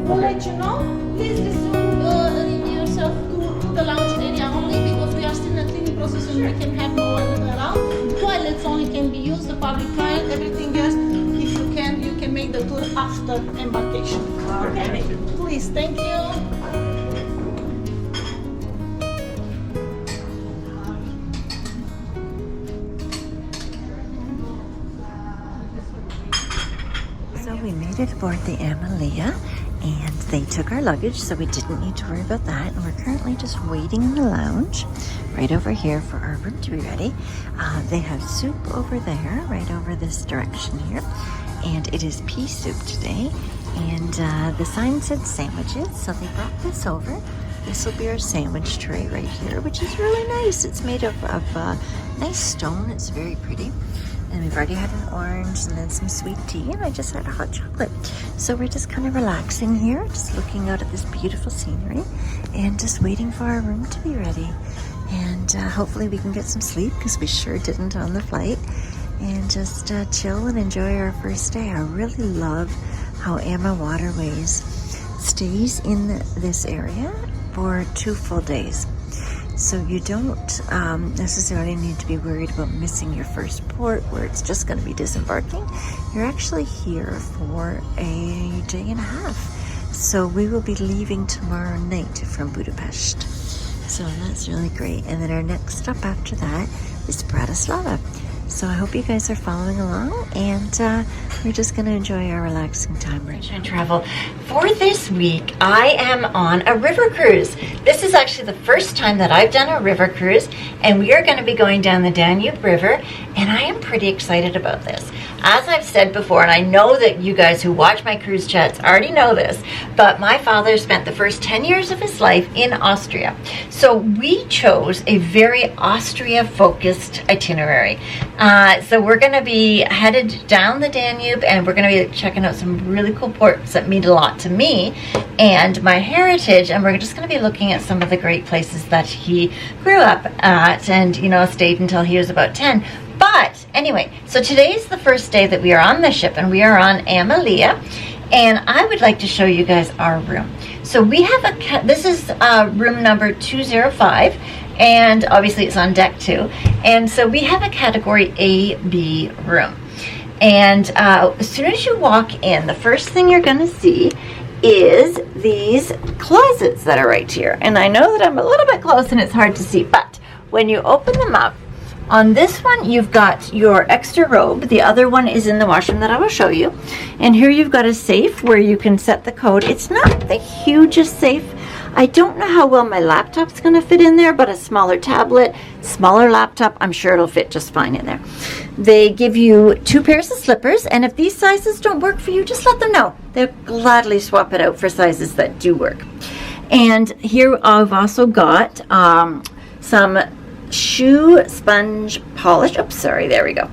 we'll let you know. Please resume yourself to the lounge area only because we are still in the cleaning process and we can have no one around. Toilets only can be used, the public toilet, everything else. If you can make the tour after embarkation. Okay. Please, thank you. So we made it aboard the AmaLea and they took our luggage, so we didn't need to worry about that. And we're currently just waiting in the lounge right over here for our room to be ready. They have soup over there, right over this direction here. And it is pea soup today. And the sign said sandwiches, so they brought this over. This will be our sandwich tray right here, which is really nice. It's made of nice stone. It's very pretty. And we've already had an orange and then some sweet tea, and I just had a hot chocolate. So we're just kind of relaxing here, just looking out at this beautiful scenery and just waiting for our room to be ready. And hopefully we can get some sleep because we sure didn't on the flight. And just chill and enjoy our first day. I really love how AmaWaterways stays in this area for 2 full days. So you don't necessarily need to be worried about missing your first port where it's just going to be disembarking. You're actually here for a day and a half. So we will be leaving tomorrow night from Budapest. So that's really great. And then our next stop after that is Bratislava. So I hope you guys are following along, and we're just going to enjoy our relaxing time right now. Travel. For this week, I am on a river cruise. This is actually the first time that I've done a river cruise, and we are going to be going down the Danube River, and I am pretty excited about this. As I've said before, and I know that you guys who watch my cruise chats already know this, but my father spent the first 10 years of his life in Austria. So we chose a very Austria-focused itinerary. So we're going to be headed down the Danube, and we're going to be checking out some really cool ports that mean a lot to me and my heritage, and we're just going to be looking at some of the great places that he grew up at and, you know, stayed until he was about 10. But anyway, so today is the first day that we are on the ship, and we are on AmaLea, and I would like to show you guys our room. So we have this is room number 205, and obviously it's on deck 2, and so we have a category A-B room. And as soon as you walk in, the first thing you're going to see is these closets that are right here. And I know that I'm a little bit close and it's hard to see, but when you open them up, on this one, you've got your extra robe. The other one is in the washroom that I will show you. And here you've got a safe where you can set the code. It's not the hugest safe. I don't know how well my laptop's going to fit in there, but a smaller tablet, smaller laptop, I'm sure it'll fit just fine in there. They give you 2 pairs of slippers, and if these sizes don't work for you, just let them know. They'll gladly swap it out for sizes that do work. And here I've also got some shoe sponge polish. Oops, sorry, there we go.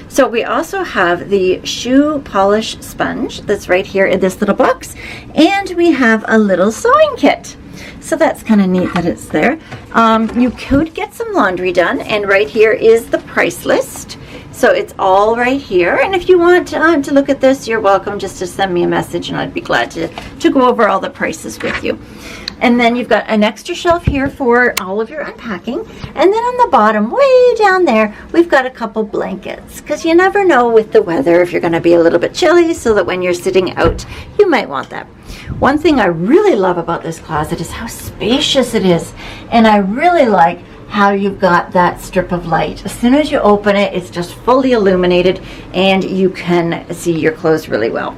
So we also have the shoe polish sponge that's right here in this little box, and we have a little sewing kit. So that's kind of neat that it's there. You could get some laundry done, and right here is the price list. So it's all right here, and if you want to look at this, you're welcome just to send me a message, and I'd be glad to go over all the prices with you. And then you've got an extra shelf here for all of your unpacking. And then on the bottom, way down there, we've got a couple blankets, because you never know with the weather if you're going to be a little bit chilly, so that when you're sitting out, you might want that. One thing I really love about this closet is how spacious it is. And I really like how you've got that strip of light. As soon as you open it, it's just fully illuminated, and you can see your clothes really well.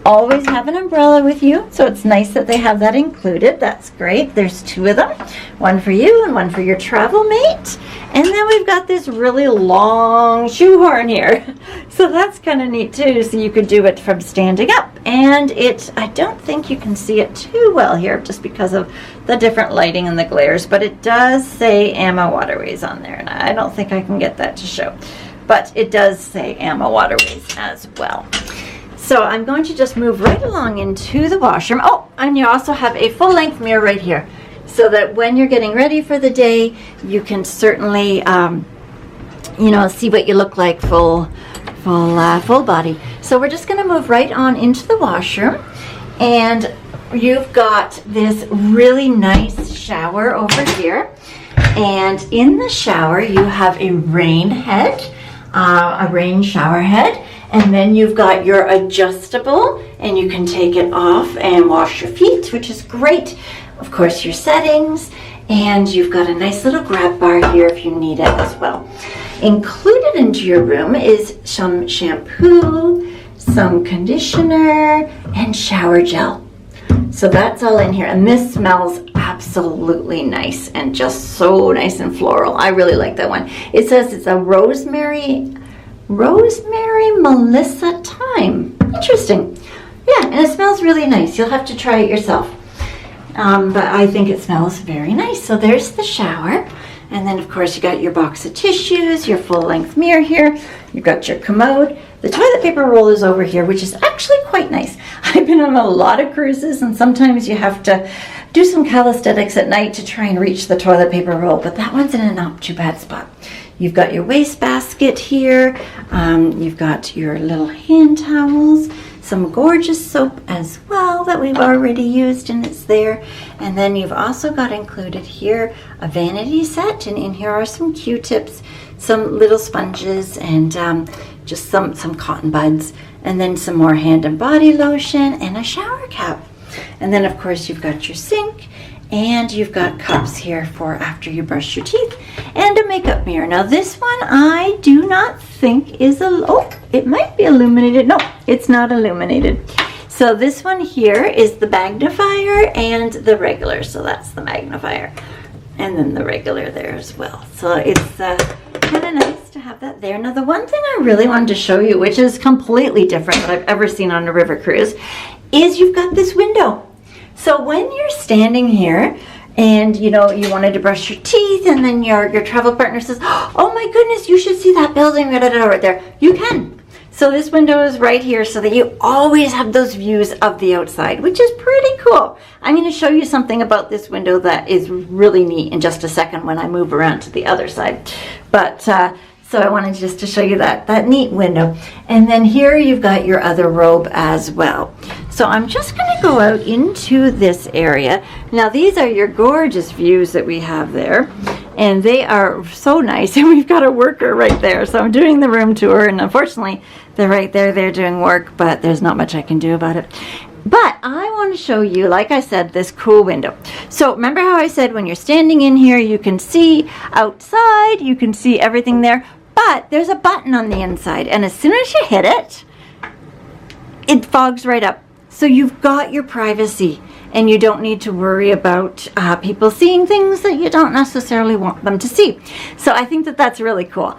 Always have an umbrella with you, so it's nice that they have that included. That's great. There's 2 of them, one for you and one for your travel mate. And then we've got this really long shoehorn here, so that's kind of neat too. So you could do it from standing up, and I don't think you can see it too well here just because of the different lighting and the glares, but it does say AmaWaterways on there, and I don't think I can get that to show, but it does say AmaWaterways as well. So I'm going to just move right along into the washroom. Oh, and you also have a full-length mirror right here, so that when you're getting ready for the day, you can certainly, you know, see what you look like full body. So we're just going to move right on into the washroom. And you've got this really nice shower over here. And in the shower, you have a rain head, a rain shower head. And then you've got your adjustable, and you can take it off and wash your feet, which is great. Of course, your settings, and you've got a nice little grab bar here if you need it as well. Included into your room is some shampoo, some conditioner, and shower gel. So that's all in here, and this smells absolutely nice and just so nice and floral. I really like that one. It says it's a rosemary Melissa thyme. Interesting. Yeah, and it smells really nice. You'll have to try it yourself. But I think it smells very nice. So there's the shower. And then, of course, you got your box of tissues, your full-length mirror here. You've got your commode. The toilet paper roll is over here, which is actually quite nice. I've been on a lot of cruises, and sometimes you have to do some calisthenics at night to try and reach the toilet paper roll, but that one's in a not too bad spot. You've got your wastebasket here. You've got your little hand towels, some gorgeous soap as well that we've already used, and it's there. And then you've also got included here a vanity set, and in here are some Q-tips, some little sponges, and just some cotton buds, and then some more hand and body lotion and a shower cap. And then, of course, you've got your sink, and you've got cups here for after you brush your teeth, and a makeup mirror. Now this one I do not think is it might be illuminated. No, it's not illuminated. So this one here is the magnifier and the regular. So that's the magnifier, and then the regular there as well. So it's kind of nice to have that there. Now the one thing I really wanted to show you, which is completely different than I've ever seen on a river cruise, is you've got this window. So when you're standing here and you wanted to brush your teeth, and then your travel partner says, oh my goodness, you should see that building right there, you can. So this window is right here so that you always have those views of the outside, which is pretty cool. I'm going to show you something about this window that is really neat in just a second when I move around to the other side. But so I wanted just to show you that neat window. And then here you've got your other robe as well. So I'm just going to go out into this area. Now these are your gorgeous views that we have there. And they are so nice. And we've got a worker right there. So I'm doing the room tour, and unfortunately they're right there. They're doing work, but there's not much I can do about it. But I want to show you, like I said, this cool window. So remember how I said when you're standing in here, you can see outside, you can see everything there. But there's a button on the inside, and as soon as you hit it, it fogs right up. So you've got your privacy, and you don't need to worry about people seeing things that you don't necessarily want them to see. So I think that that's really cool.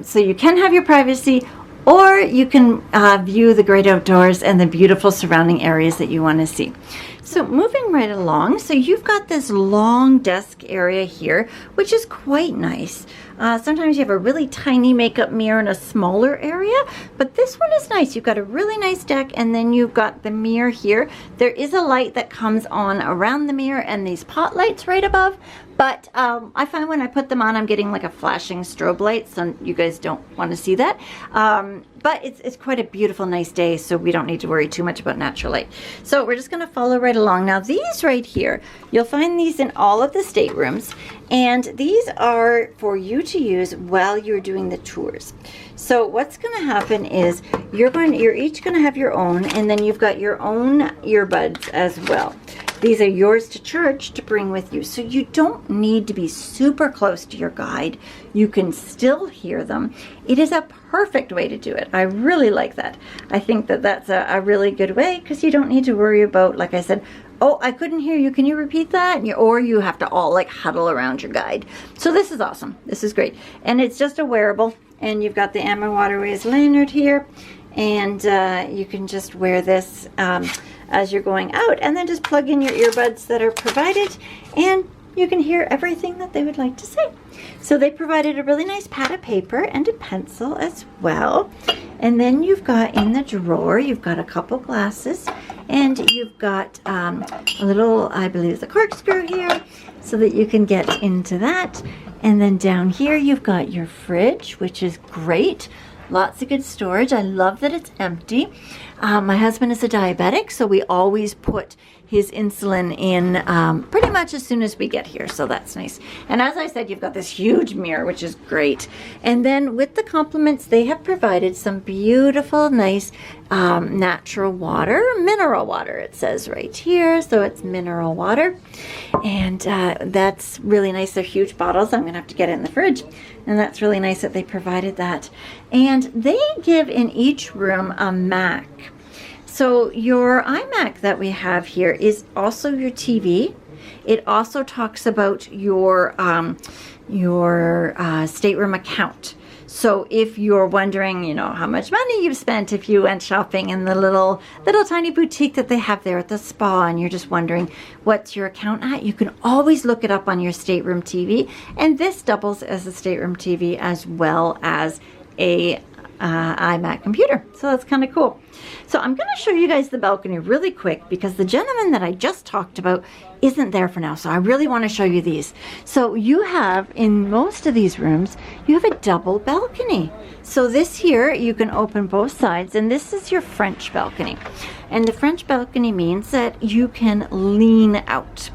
So you can have your privacy, or you can view the great outdoors and the beautiful surrounding areas that you want to see. So moving right along, so you've got this long desk area here, which is quite nice. Sometimes you have a really tiny makeup mirror in a smaller area, but this one is nice. You've got a really nice deck, and then you've got the mirror here. There is a light that comes on around the mirror and these pot lights right above, but I find when I put them on, I'm getting like a flashing strobe light, so you guys don't want to see that. But it's quite a beautiful, nice day, so we don't need to worry too much about natural light. So we're just going to follow right along. Now these right here, you'll find these in all of the staterooms, and these are for you to use while you're doing the tours. So what's going to happen is you're each going to have your own, and then you've got your own earbuds as well. These are yours to charge to bring with you. So you don't need to be super close to your guide. You can still hear them. It is a perfect way to do it. I really like that. I think that that's a really good way, because you don't need to worry about, like I said, oh, I couldn't hear you. Can you repeat that? Or you have to all like huddle around your guide. So this is awesome. This is great. And it's just a wearable. And you've got the AmaWaterways lanyard here. And you can just wear this as you're going out, and then just plug in your earbuds that are provided, and you can hear everything that they would like to say. So they provided a really nice pad of paper and a pencil as well. And then you've got in the drawer, you've got a couple glasses, and you've got a little, I believe it's a corkscrew here, so that you can get into that. And then down here you've got your fridge, which is great. Lots of good storage. I love that it's empty. My husband is a diabetic, so we always put his insulin in pretty much as soon as we get here, so that's nice. And as I said, you've got this huge mirror, which is great. And then with the compliments, they have provided some beautiful, nice natural water, mineral water, it says right here. So it's mineral water, and that's really nice. They're huge bottles. I'm gonna have to get it in the fridge, and that's really nice that they provided that. And they give in each room a Mac. So your iMac that we have here is also your TV. It also talks about your stateroom account. So if you're wondering, you know, how much money you've spent if you went shopping in the little tiny boutique that they have there at the spa, and you're just wondering what's your account at, you can always look it up on your stateroom TV. And this doubles as a stateroom TV as well as a iMac computer. So that's kind of cool. So I'm going to show you guys the balcony really quick because the gentleman that I just talked about isn't there for now. So I really want to show you these. So you have, in most of these rooms, you have a double balcony. So this here, you can open both sides, and this is your French balcony. And the French balcony means that you can lean out.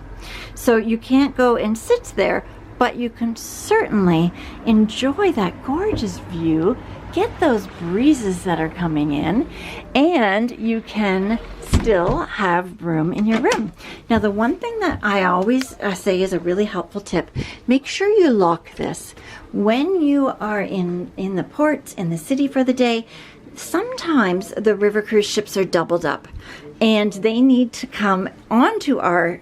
So you can't go and sit there, but you can certainly enjoy that gorgeous view, get those breezes that are coming in, and you can still have room in your room. Now, the one thing that I always say is a really helpful tip, make sure you lock this. When you are in the port, in the city for the day, sometimes the river cruise ships are doubled up, and they need to come onto our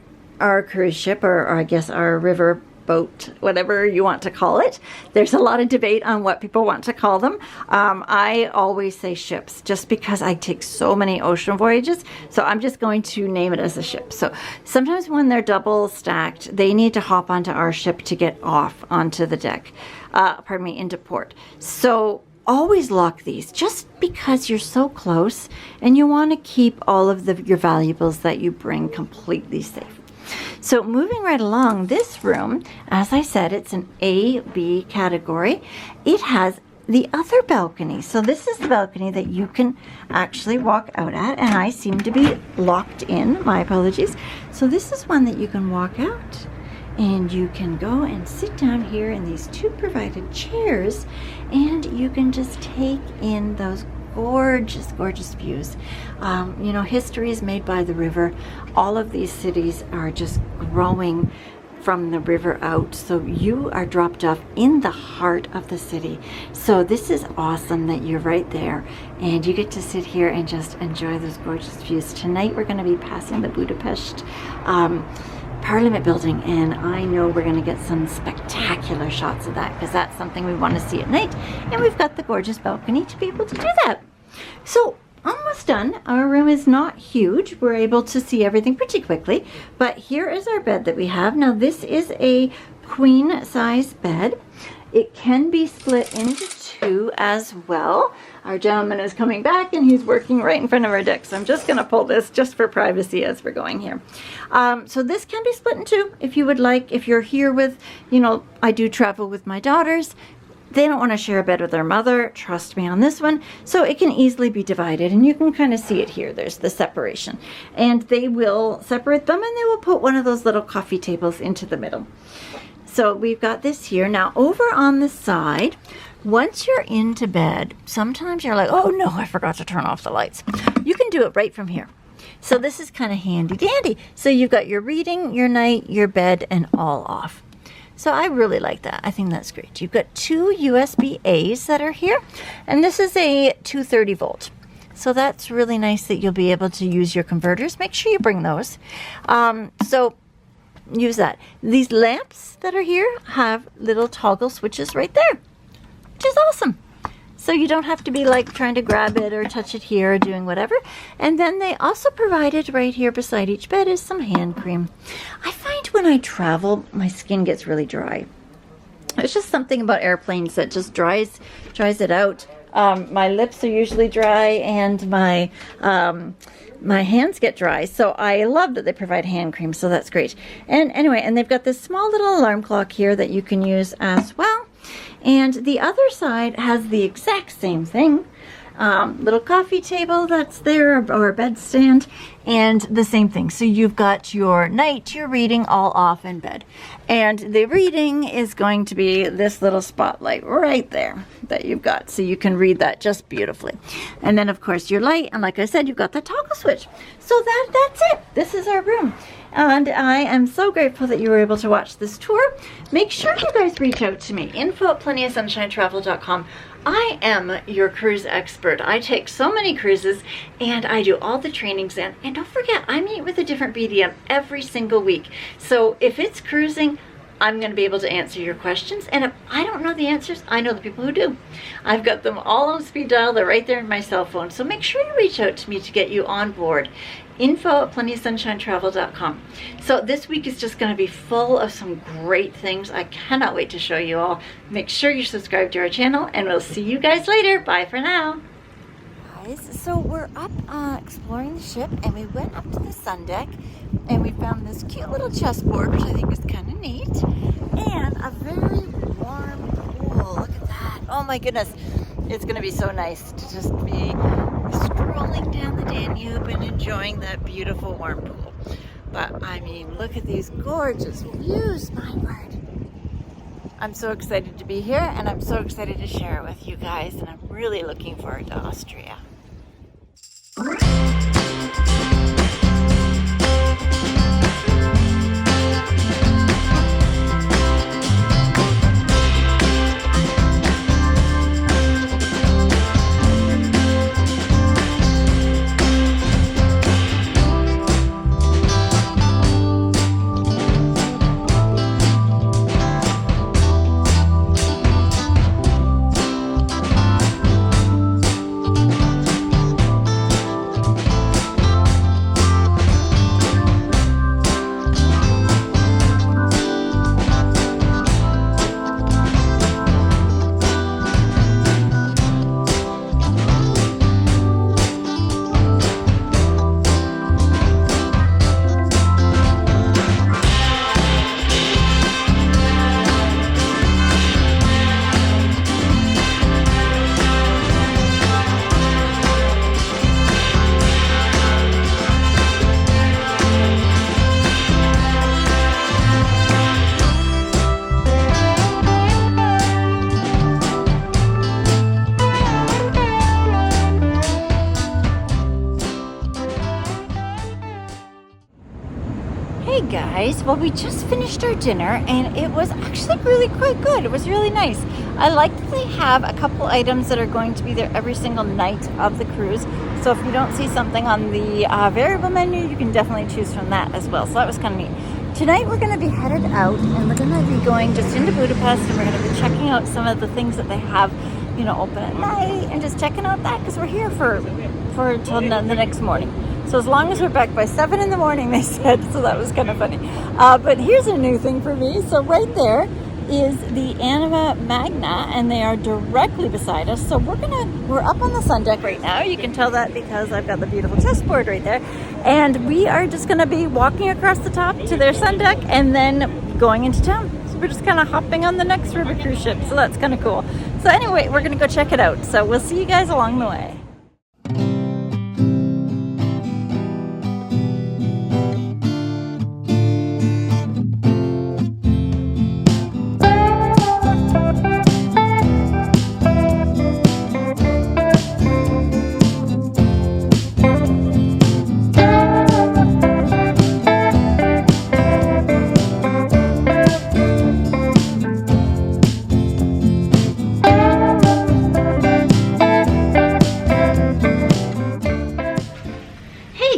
cruise ship, or I guess our river boat, whatever you want to call it. There's a lot of debate on what people want to call them. I always say ships just because I take so many ocean voyages, so I'm just going to name it as a ship. So sometimes when they're double stacked, they need to hop onto our ship to get off onto the deck, into port. So always lock these just because you're so close and you want to keep all of your valuables that you bring completely safe. So moving right along, this room, as I said, it's an A-B category. It has the other balcony. So this is the balcony that you can actually walk out at, and I seem to be locked in. My apologies. So this is one that you can walk out, and you can go and sit down here in these two provided chairs, and you can just take in those gorgeous, gorgeous views. You know, history is made by the river. All of these cities are just growing from the river out, so you are dropped off in the heart of the city. So this is awesome that you're right there and you get to sit here and just enjoy those gorgeous views. Tonight we're going to be passing the Budapest Parliament building, and I know we're going to get some spectacular shots of that because that's something we want to see at night, and we've got the gorgeous balcony to be able to do that. So almost done. Our room is not huge. We're able to see everything pretty quickly, but here is our bed that we have. Now this is a queen size bed. It can be split into two as well. Our gentleman is coming back and he's working right in front of our deck. So I'm just going to pull this just for privacy as we're going here. So this can be split in two if you would like. If you're here with, you know, I do travel with my daughters. They don't want to share a bed with their mother. Trust me on this one. So it can easily be divided, and you can kind of see it here. There's the separation. And they will separate them, and they will put one of those little coffee tables into the middle. So we've got this here. Now over on the side, once you're into bed, sometimes you're like, oh no, I forgot to turn off the lights. You can do it right from here. So this is kind of handy dandy. So you've got your reading, your night, your bed, and all off. So I really like that. I think that's great. You've got two USB-A's that are here, and this is a 230 volt. So that's really nice that you'll be able to use your converters. Make sure you bring those. So use that. These lamps that are here have little toggle switches right there, which is awesome. So you don't have to be like trying to grab it or touch it here or doing whatever. And then they also provided right here beside each bed is some hand cream. I find when I travel, my skin gets really dry. It's just something about airplanes that just dries it out. My lips are usually dry, and my hands get dry. So I love that they provide hand cream. So that's great. And anyway, and they've got this small little alarm clock here that you can use as well. And the other side has the exact same thing. Little coffee table that's there, or a bed stand, and the same thing. So you've got your night, your reading all off in bed. And the reading is going to be this little spotlight right there that you've got. So you can read that just beautifully. And then of course your light, and like I said, you've got the toggle switch. So that's it. This is our room. And I am so grateful that you were able to watch this tour. Make sure you guys reach out to me. info@plentyofsunshinetravel.com. I am your cruise expert. I take so many cruises and I do all the trainings in. And don't forget, I meet with a different BDM every single week. So if it's cruising, I'm going to be able to answer your questions. And if I don't know the answers, I know the people who do. I've got them all on speed dial. They're right there in my cell phone. So make sure you reach out to me to get you on board. info@plentyofsunshinetravel.com. So this week is just going to be full of some great things. I cannot wait to show you all. Make sure you subscribe to our channel, and we'll see you guys later. Bye for now. Guys, so we're up exploring the ship, and we went up to the sun deck, and we found this cute little chessboard, which I think is kind of neat, and a very warm pool. Look at that. Oh my goodness. It's going to be so nice to just be strolling down the Danube and enjoying that beautiful warm pool. But I mean, look at these gorgeous views, my word. I'm so excited to be here, and I'm so excited to share it with you guys, and I'm really looking forward to Austria. Hey guys, well, we just finished our dinner and it was actually really quite good. It was really nice. I like that they have a couple items that are going to be there every single night of the cruise. So if you don't see something on the variable menu, you can definitely choose from that as well. So that was kind of neat. Tonight we're going to be headed out and we're going to be going just into Budapest, and we're going to be checking out some of the things that they have, you know, open at night, and just checking out that because we're here for till the next morning. So as long as we're back by 7 in the morning, they said, so that was kind of funny. But here's a new thing for me. So right there is the Anima Magna, and they are directly beside us. So we're up on the sun deck right now. You can tell that because I've got the beautiful chessboard right there. And we are just gonna be walking across the top to their sun deck and then going into town. So we're just kind of hopping on the next river cruise ship. So that's kind of cool. So anyway, we're gonna go check it out. So we'll see you guys along the way.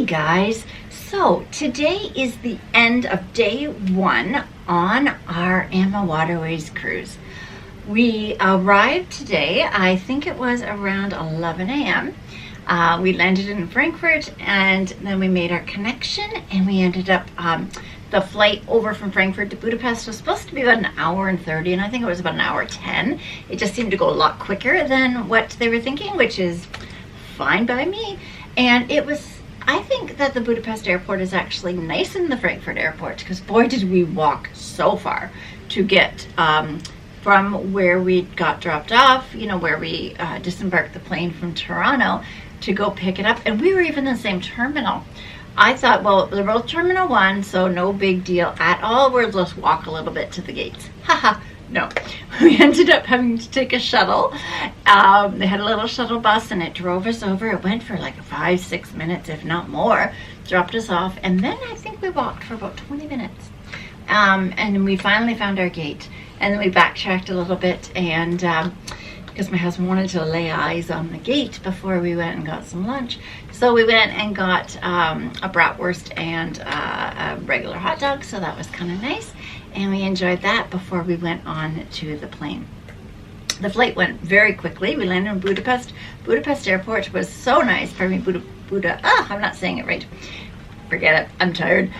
Guys, so today is the end of day 1 on our AmaWaterways cruise. We arrived today, I think it was around 11 a.m. We landed in Frankfurt, and then we made our connection, and we ended up, the flight over from Frankfurt to Budapest was supposed to be about an hour and 30, and I think it was about an hour 10. It just seemed to go a lot quicker than what they were thinking, which is fine by me. And it was, I think that the Budapest airport is actually nicer than the Frankfurt airport, because boy did we walk so far to get from where we got dropped off, you know, where we disembarked the plane from Toronto to go pick it up. And we were even in the same terminal. I thought, well, they're both Terminal 1, so no big deal at all. We'll just walk a little bit to the gates. Haha, no. We ended up having to take a shuttle. They had a little shuttle bus and it drove us over. It went for like 5-6 minutes, if not more. Dropped us off. And then I think we walked for about 20 minutes. And we finally found our gate. And then we backtracked a little bit, and because my husband wanted to lay eyes on the gate before we went and got some lunch. So we went and got a bratwurst and a regular hot dog, so that was kind of nice. And we enjoyed that before we went on to the plane. The flight went very quickly. We landed in Budapest. Budapest airport was so nice. Pardon me, I'm not saying it right. Forget it, I'm tired.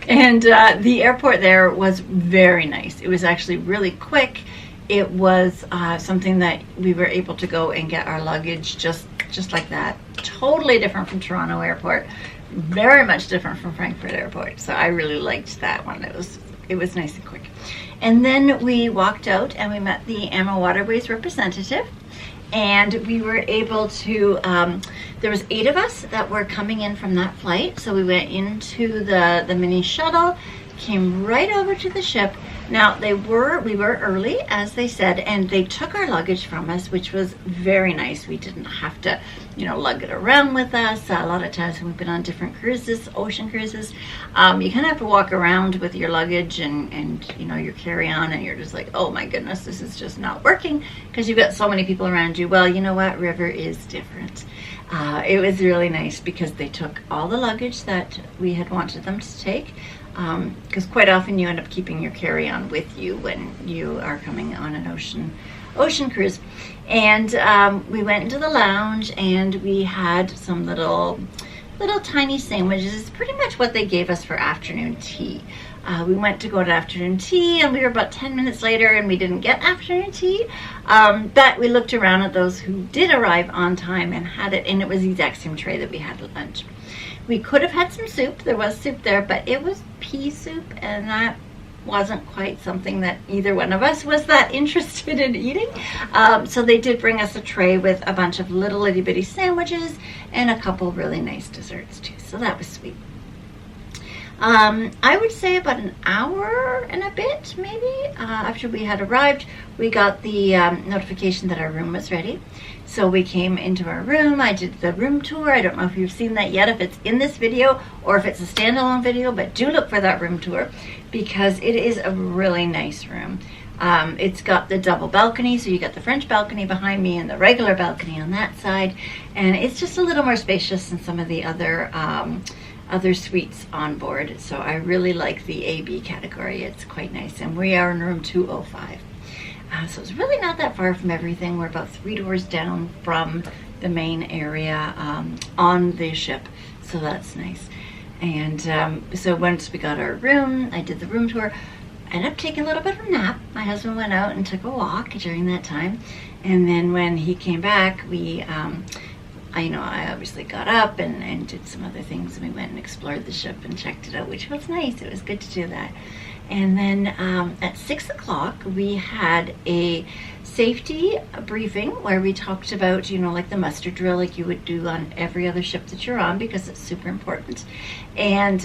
And the airport there was very nice. It was actually really quick. It was something that we were able to go and get our luggage just like that. Totally different from Toronto airport. Very much different from Frankfurt airport. So I really liked that one. It was nice and quick. And then we walked out and we met the AmaWaterways representative. And we were able to, there was 8 of us that were coming in from that flight. So we went into the mini shuttle, came right over to the ship. Now we were early, as they said, and they took our luggage from us, which was very nice. We didn't have to, you know, lug it around with us. A lot of times when we've been on different cruises, ocean cruises, you kind of have to walk around with your luggage and you know, your carry-on, and you're just like, oh my goodness, this is just not working because you've got so many people around you. Well, you know what? River is different. It was really nice because they took all the luggage that we had wanted them to take. Because quite often you end up keeping your carry-on with you when you are coming on an ocean cruise. And we went into the lounge and we had some little tiny sandwiches. It's pretty much what they gave us for afternoon tea. We went to go to afternoon tea and we were about 10 minutes later and we didn't get afternoon tea. But we looked around at those who did arrive on time and had it, and it was the exact same tray that we had at lunch. We could have had some soup. There was soup there, but it was pea soup, and that wasn't quite something that either one of us was that interested in eating. So they did bring us a tray with a bunch of little itty bitty sandwiches and a couple really nice desserts too. So that was sweet. I would say about an hour and a bit maybe after we had arrived, we got the notification that our room was ready. So we came into our room. I did the room tour. I don't know if you've seen that yet, if it's in this video or if it's a standalone video, but do look for that room tour because it is a really nice room. It's got the double balcony, so you got the French balcony behind me and the regular balcony on that side, and it's just a little more spacious than some of the other suites on board. So I really like the AB category. It's quite nice, and we are in room 205. So it's really not that far from everything. We're about 3 doors down from the main area on the ship, so that's nice. And so once we got our room, I did the room tour. I ended up taking a little bit of a nap. My husband went out and took a walk during that time, and then when he came back, we I obviously got up and did some other things, and we went and explored the ship and checked it out, which was nice. It was good to do that. And then at 6 o'clock, we had a safety briefing where we talked about, you know, like the muster drill like you would do on every other ship that you're on, because it's super important. And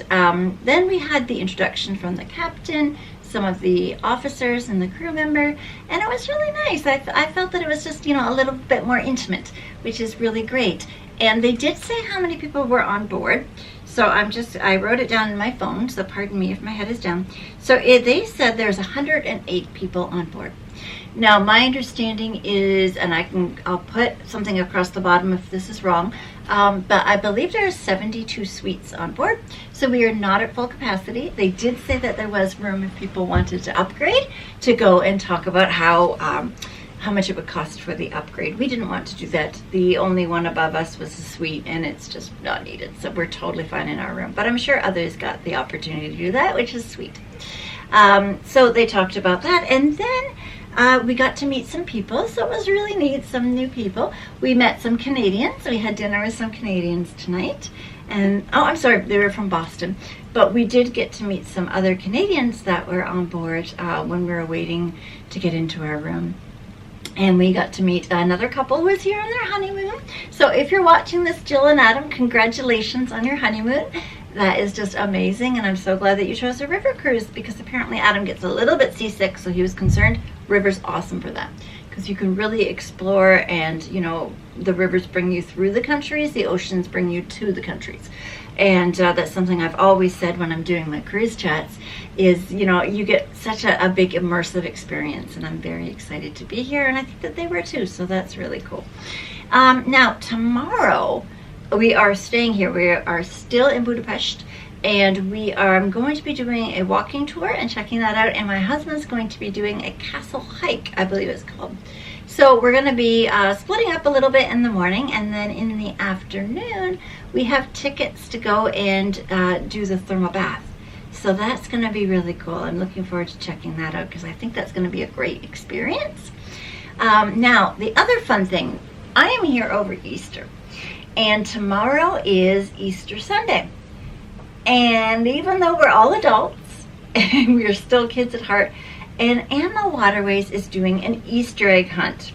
then we had the introduction from the captain, some of the officers and the crew member, and it was really nice. I felt that it was just, you know, a little bit more intimate, which is really great. And they did say how many people were on board. So I wrote it down in my phone, so pardon me if my head is down. So they said there's 108 people on board. Now my understanding is, and I'll put something across the bottom if this is wrong, but I believe there are 72 suites on board. So we are not at full capacity. They did say that there was room if people wanted to upgrade, to go and talk about how much it would cost for the upgrade. We didn't want to do that. The only one above us was a suite, and it's just not needed. So we're totally fine in our room. But I'm sure others got the opportunity to do that, which is sweet. So they talked about that. And then we got to meet some people. So it was really neat, some new people. We met some Canadians. We had dinner with some Canadians tonight. And oh, I'm sorry, they were from Boston. But we did get to meet some other Canadians that were on board when we were waiting to get into our room. And we got to meet another couple who was here on their honeymoon. So if you're watching this, Jill and Adam, congratulations on your honeymoon. That is just amazing, and I'm so glad that you chose a river cruise, because apparently Adam gets a little bit seasick, so he was concerned. River's awesome for that, because you can really explore, and you know, the rivers bring you through the countries, the oceans bring you to the countries. And that's something I've always said when I'm doing my cruise chats is, you know, you get such a big immersive experience, and I'm very excited to be here, and I think that they were too, so that's really cool. Now, tomorrow we are staying here. We are still in Budapest, and we are going to be doing a walking tour and checking that out, and my husband's going to be doing a castle hike, I believe it's called. So we're going to be splitting up a little bit in the morning, and then in the afternoon we have tickets to go and do the thermal bath. So that's going to be really cool. I'm looking forward to checking that out, because I think that's going to be a great experience. Now, the other fun thing, I am here over Easter, and tomorrow is Easter Sunday. And even though we're all adults, and we are still kids at heart, and AmaWaterways is doing an Easter egg hunt.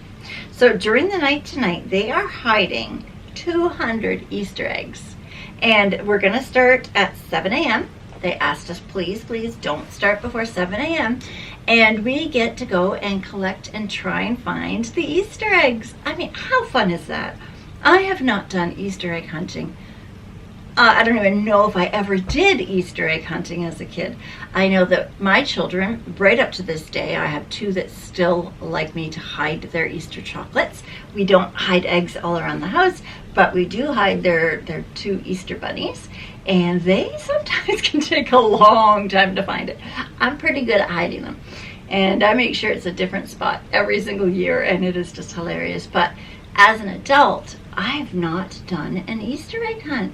So during the night tonight, they are hiding 200 Easter eggs. And we're going to start at 7 a.m. They asked us, please, please don't start before 7 a.m. And we get to go and collect and try and find the Easter eggs. I mean, how fun is that? I have not done Easter egg hunting. I don't even know if I ever did Easter egg hunting as a kid. I know that my children, right up to this day, I have two that still like me to hide their Easter chocolates. We don't hide eggs all around the house, but we do hide their two Easter bunnies, and they sometimes can take a long time to find it. I'm pretty good at hiding them, and I make sure it's a different spot every single year, and it is just hilarious. But as an adult, I've not done an Easter egg hunt.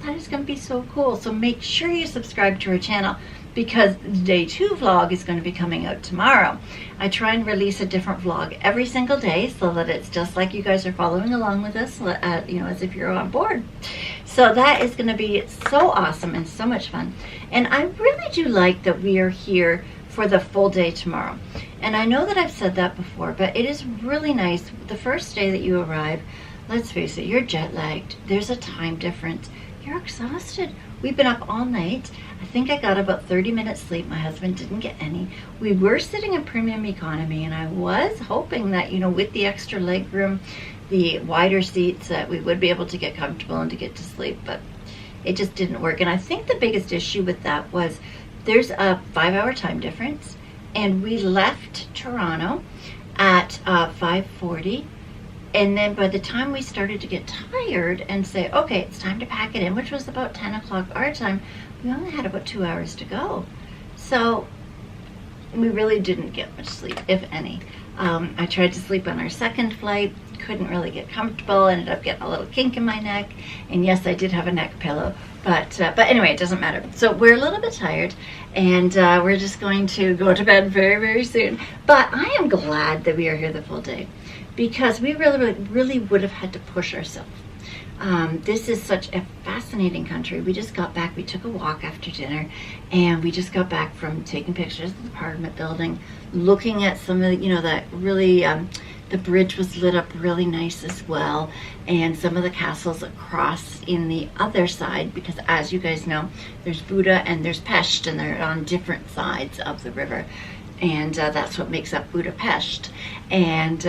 That is going to be so cool. So make sure you subscribe to our channel, because the day 2 vlog is going to be coming out tomorrow. I try and release a different vlog every single day, so that it's just like you guys are following along with us, you know, as if you're on board. So that is going to be so awesome and so much fun. And I really do like that we are here for the full day tomorrow. And I know that I've said that before, but it is really nice. The first day that you arrive, let's face it, you're jet lagged. There's a time difference. You're exhausted. We've been up all night. I think I got about 30 minutes sleep. My husband didn't get any. We were sitting in premium economy, and I was hoping that, you know, with the extra leg room, the wider seats, that we would be able to get comfortable and to get to sleep, but it just didn't work. And I think the biggest issue with that was there's a 5-hour time difference, and we left Toronto at 5:40. And then by the time we started to get tired and say, okay, it's time to pack it in, which was about 10 o'clock our time, we only had about 2 hours to go. So we really didn't get much sleep, if any. I tried to sleep on our second flight, couldn't really get comfortable, ended up getting a little kink in my neck. And yes, I did have a neck pillow, but anyway, it doesn't matter. So we're a little bit tired, and we're just going to go to bed very, very soon. But I am glad that we are here the full day, because we really would have had to push ourselves. This is such a fascinating country. We just got back. We took a walk after dinner, and we just got back from taking pictures of the Parliament building, looking at some of the, you know, that really, the bridge was lit up really nice as well, and some of the castles across in the other side, because as you guys know, there's Buda and there's Pest, and they're on different sides of the river. And that's what makes up Budapest. And,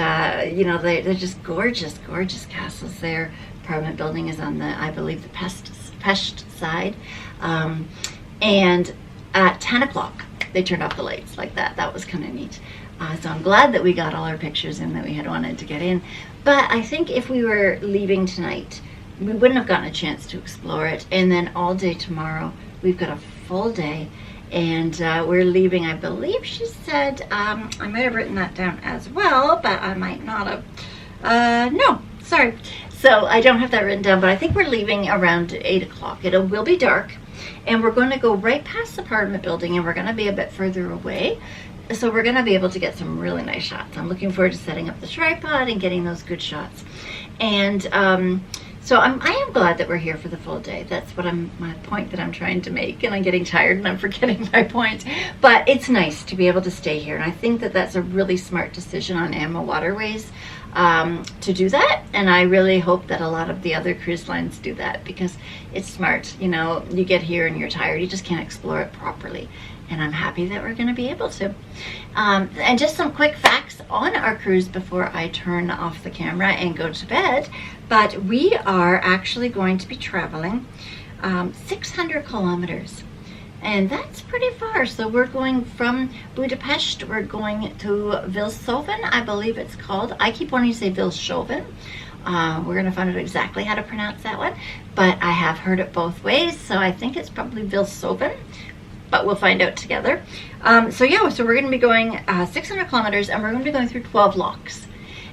you know, they're just gorgeous, gorgeous castles there. Parliament building is on the, I believe, the Pest side. And at 10 o'clock, they turned off the lights like that. That was kind of neat. So I'm glad that we got all our pictures in that we had wanted to get in. But I think if we were leaving tonight, we wouldn't have gotten a chance to explore it. And then all day tomorrow, we've got a full day. And we're leaving, I believe she said, I might have written that down as well, but I might not have. No, sorry. So I don't have that written down, but I think we're leaving around 8 o'clock. It will be dark, and we're going to go right past the Parliament building, and we're going to be a bit further away. So we're going to be able to get some really nice shots. I'm looking forward to setting up the tripod and getting those good shots. And So I am glad that we're here for the full day. That's what my point that I'm trying to make, and I'm getting tired and I'm forgetting my point. But it's nice to be able to stay here, and I think that that's a really smart decision on AmaWaterways to do that. And I really hope that a lot of the other cruise lines do that, because it's smart. You know, you get here and you're tired, you just can't explore it properly. And I'm happy that we're going to be able to. And just some quick facts on our cruise before I turn off the camera and go to bed. But we are actually going to be traveling 600 kilometers. And that's pretty far. So we're going from Budapest, we're going to Vilshofen, I believe it's called. I keep wanting to say Vilshofen. We're going to find out exactly how to pronounce that one. But I have heard it both ways, so I think it's probably Vilshofen. But we'll find out together. So we're going to be going 600 kilometers, and we're going to be going through 12 locks.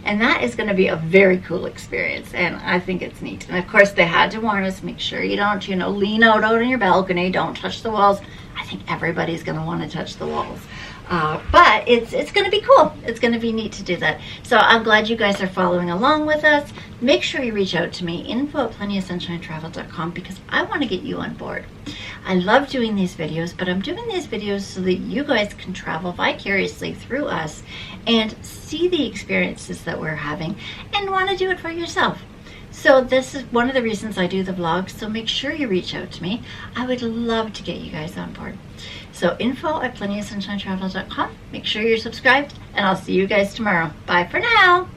And that is going to be a very cool experience, and I think it's neat. And of course, they had to warn us, make sure you don't, lean out on your balcony, don't touch the walls. I think everybody's going to want to touch the walls. But it's going to be cool. It's going to be neat to do that. So I'm glad you guys are following along with us. Make sure you reach out to me, info@plentyofsunshinetravel.com, because I want to get you on board. I love doing these videos, but I'm doing these videos so that you guys can travel vicariously through us and see the experiences that we're having and want to do it for yourself. So this is one of the reasons I do the vlogs, so make sure you reach out to me. I would love to get you guys on board. So info@plentyofsunshinetravel.com. Make sure you're subscribed, and I'll see you guys tomorrow. Bye for now.